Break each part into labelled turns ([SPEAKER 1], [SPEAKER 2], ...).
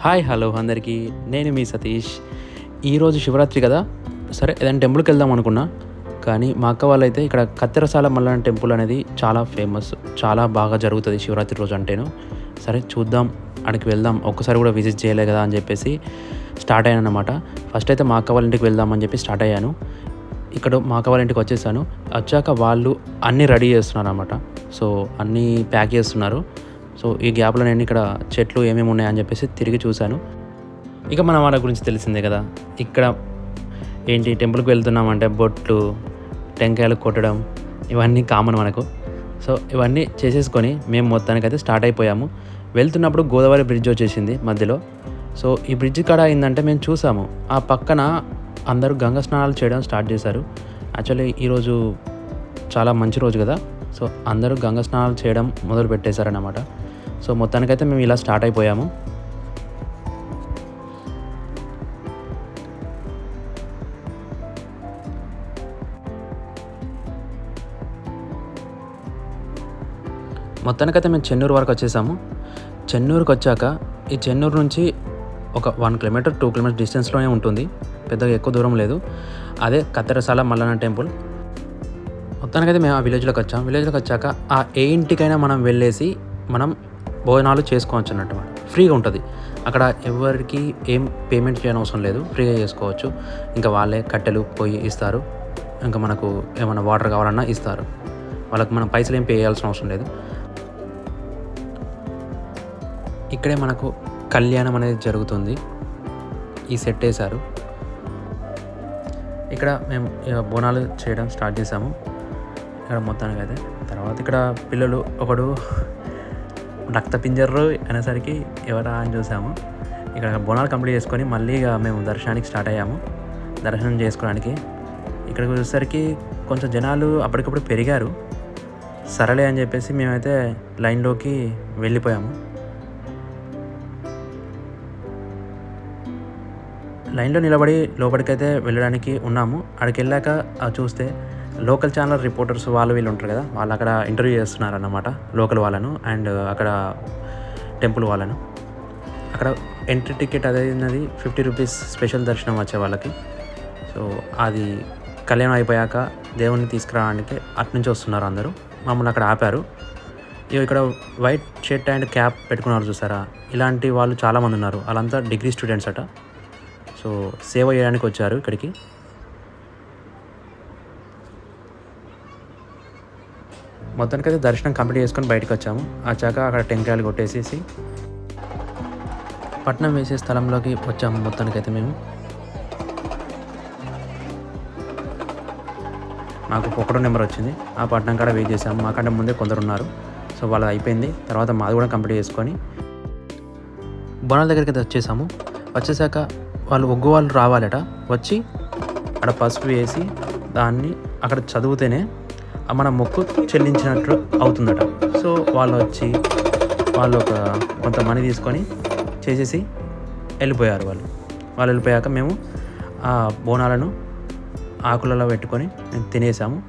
[SPEAKER 1] Hi hello అందరికీ, నేను మీ సతీష్. ఈరోజు శివరాత్రి కదా, సరే ఏదైనా టెంపుల్కి వెళ్దాం అనుకున్నా. కానీ మా అక్క వాళ్ళైతే ఇక్కడ కత్తెరసాల మల్లన్న టెంపుల్ అనేది చాలా ఫేమస్, చాలా బాగా జరుగుతుంది శివరాత్రి రోజు అంటేను. సరే చూద్దాం, అక్కడికి వెళ్దాం, ఒక్కసారి కూడా విజిట్ చేయలే కదా అని చెప్పేసి స్టార్ట్ అయ్యాను అనమాట. ఫస్ట్ అయితే మా అక్క వాళ్ళ ఇంటికి వెళ్దామని చెప్పి స్టార్ట్ అయ్యాను. ఇక్కడ మా అక్క వాళ్ళ ఇంటికి వచ్చేసాను. వచ్చాక వాళ్ళు అన్నీ రెడీ చేస్తున్నారు అనమాట. సో అన్నీ ప్యాక్ చేస్తున్నారు. సో ఈ గ్యాప్లో నేను ఇక్కడ చెట్లు ఏమేమి ఉన్నాయని చెప్పేసి తిరిగి చూశాను. ఇక మన వాళ్ళ గురించి తెలిసిందే కదా, ఇక్కడ ఏంటి టెంపుల్కి వెళ్తున్నామంటే బొట్లు, టెంకాయలు కొట్టడం ఇవన్నీ కామన్ మనకు. సో ఇవన్నీ చేసేసుకొని మేము మొత్తానికైతే స్టార్ట్ అయిపోయాము. వెళ్తున్నప్పుడు గోదావరి బ్రిడ్జ్ వచ్చేసింది మధ్యలో. సో ఈ బ్రిడ్జ్ కాడ అయిందంటే మేము చూసాము, ఆ పక్కన అందరూ గంగా స్నానాలు చేయడం స్టార్ట్ చేశారు. యాక్చువల్లీ ఈరోజు చాలా మంచి రోజు కదా, సో అందరూ గంగా స్నానాలు చేయడం మొదలు పెట్టేశారన్నమాట. సో మొత్తానికైతే మేము ఇలా స్టార్ట్ అయిపోయాము. మొత్తానికైతే మేము చెన్నూరు వరకు వచ్చేసాము. చెన్నూరుకి వచ్చాక ఈ చెన్నూరు నుంచి ఒక 1 కిలోమీటర్ 2 కిలోమీటర్ డిస్టెన్స్లోనే ఉంటుంది, పెద్దగా ఎక్కువ దూరం లేదు. అదే కత్తెరసాల మల్లన్న టెంపుల్. మొత్తానికైతే మేము ఆ విలేజ్లోకి వచ్చాం. విలేజ్లోకి వచ్చాక ఆ ఏ ఇంటికైనా మనం వెళ్ళేసి మనం భోజనాలు చేసుకోవచ్చు అన్నట్టు, ఫ్రీగా ఉంటుంది అక్కడ. ఎవరికి ఏం పేమెంట్ చేయని అవసరం లేదు, ఫ్రీగా చేసుకోవచ్చు. ఇంకా వాళ్ళే కట్టెలు పొయ్యి ఇస్తారు, ఇంకా మనకు ఏమైనా వాటర్ కావాలన్నా ఇస్తారు. వాళ్ళకి మనం పైసలు ఏం పే చేయాల్సిన అవసరం లేదు. ఇక్కడే మనకు కళ్యాణం అనేది జరుగుతుంది. ఈ సెట్ వేశారు. ఇక్కడ మేము బోనాలు చేయడం స్టార్ట్ చేసాము ఇక్కడ మొత్తానికి అయితే. తర్వాత ఇక్కడ పిల్లలు ఒకడు రక్త పింజర్రు అనేసరికి ఎవరా అని చూసాము. ఇక్కడ బోనాలు కంప్లీట్ చేసుకొని మళ్ళీ మేము దర్శనానికి స్టార్ట్ అయ్యాము. దర్శనం చేసుకోవడానికి ఇక్కడికి వచ్చేసరికి కొంచెం జనాలు అప్పటికప్పుడు పెరిగారు. సరలే అని చెప్పేసి మేమైతే లైన్లోకి వెళ్ళిపోయాము. లైన్లో నిలబడి లోపలికైతే వెళ్ళడానికి ఉన్నాము. అక్కడికి వెళ్ళాక చూస్తే లోకల్ ఛానల్ రిపోర్టర్స్ వాళ్ళు వీళ్ళు ఉంటారు కదా, వాళ్ళు అక్కడ ఇంటర్వ్యూ చేస్తున్నారు అన్నమాట, లోకల్ వాళ్ళను అండ్ అక్కడ టెంపుల్ వాళ్ళను. అక్కడ ఎంట్రీ టికెట్ అదేది 50 రూపీస్ స్పెషల్ దర్శనం వచ్చే వాళ్ళకి. సో అది కళ్యాణం అయిపోయాక దేవుణ్ణి తీసుకురావడానికి అటునుంచి వస్తున్నారు అందరూ. మమ్మల్ని అక్కడ ఆపారు. ఇక్కడ వైట్ షర్ట్ అండ్ క్యాప్ పెట్టుకున్నారు చూసారా, ఇలాంటి వాళ్ళు చాలామంది ఉన్నారు. వాళ్ళంతా డిగ్రీ స్టూడెంట్స్ అట. సో సేవ చేయడానికి వచ్చారు ఇక్కడికి. మొత్తానికైతే దర్శనం కంప్లీట్ చేసుకొని బయటకు వచ్చాము. వచ్చాక అక్కడ టెంకాయలు కొట్టేసేసి పట్నం వేసే స్థలంలోకి వచ్చాము. మొత్తానికైతే మేము మాకు 1 నెంబర్ వచ్చింది. ఆ పట్నం కాడ వెయిట్ చేసాము. మాకంటే ముందే కొందరు ఉన్నారు. సో వాళ్ళది అయిపోయింది. తర్వాత మాది కూడా కంప్లీట్ చేసుకొని బోనాల దగ్గరికి అయితే వచ్చేసాము. వచ్చేసాక వాళ్ళు ఒగ్గు వాళ్ళు రావాలట. వచ్చి అక్కడ పసుపు వేసి దాన్ని అక్కడ చదివితేనే మన మొక్కు చెల్లించినట్లు అవుతుందట. సో వాళ్ళు వచ్చి వాళ్ళు కొంత మనీ తీసుకొని చేసేసి వెళ్ళిపోయారు. వాళ్ళు వెళ్ళిపోయాక మేము ఆ బోనాలను ఆకులలో పెట్టుకొని మేము తినేసాము.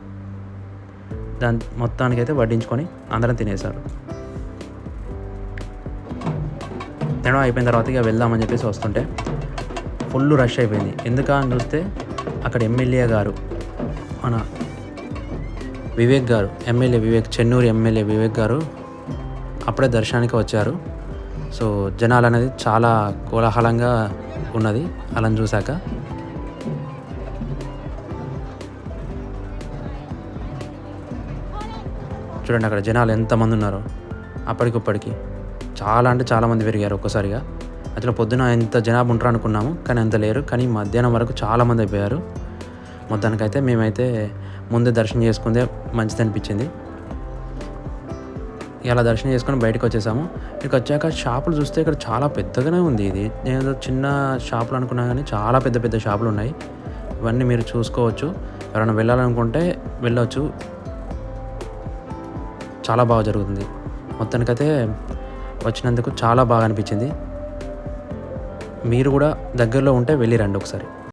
[SPEAKER 1] దాని మొత్తానికైతే వడ్డించుకొని అందరం తినేశారు. తినడం అయిపోయిన తర్వాత ఇక వెళ్దామని చెప్పేసి వస్తుంటే ఫుల్ రష్ అయిపోయింది. ఎందుకని చూస్తే అక్కడ ఎమ్మెల్యే గారు, మన వివేక్ గారు, ఎమ్మెల్యే వివేక్, చెన్నూరు ఎమ్మెల్యే వివేక్ గారు అప్పుడే దర్శనానికి వచ్చారు. సో జనాలు అనేది చాలా కోలాహలంగా ఉన్నది అలా చూశాక. చూడండి అక్కడ జనాలు ఎంతమంది ఉన్నారో. అప్పటికిప్పటికి చాలా అంటే చాలామంది పెరిగారు ఒక్కసారిగా. అసలు పొద్దున ఎంత జనాభా ఉంటారు అనుకున్నాము, కానీ అంత లేరు. కానీ మధ్యాహ్నం వరకు చాలామంది అయిపోయారు. మొత్తానికైతే మేమైతే ముందే దర్శనం చేసుకుందే మంచిది అనిపించింది. ఇలా దర్శనం చేసుకొని బయటకు వచ్చేసాము. ఇక్కడికి వచ్చాక షాపులు చూస్తే ఇక్కడ చాలా పెద్దగానే ఉంది. ఇది నేను చిన్న షాపులు అనుకున్నా, కానీ చాలా పెద్ద పెద్ద షాపులు ఉన్నాయి. ఇవన్నీ మీరు చూసుకోవచ్చు. ఎవరైనా వెళ్ళాలనుకుంటే వెళ్ళవచ్చు. చాలా బాగా జరుగుతుంది. మొత్తానికైతే వచ్చినందుకు చాలా బాగా అనిపించింది. మీరు కూడా దగ్గరలో ఉంటే వెళ్ళి రండి ఒకసారి.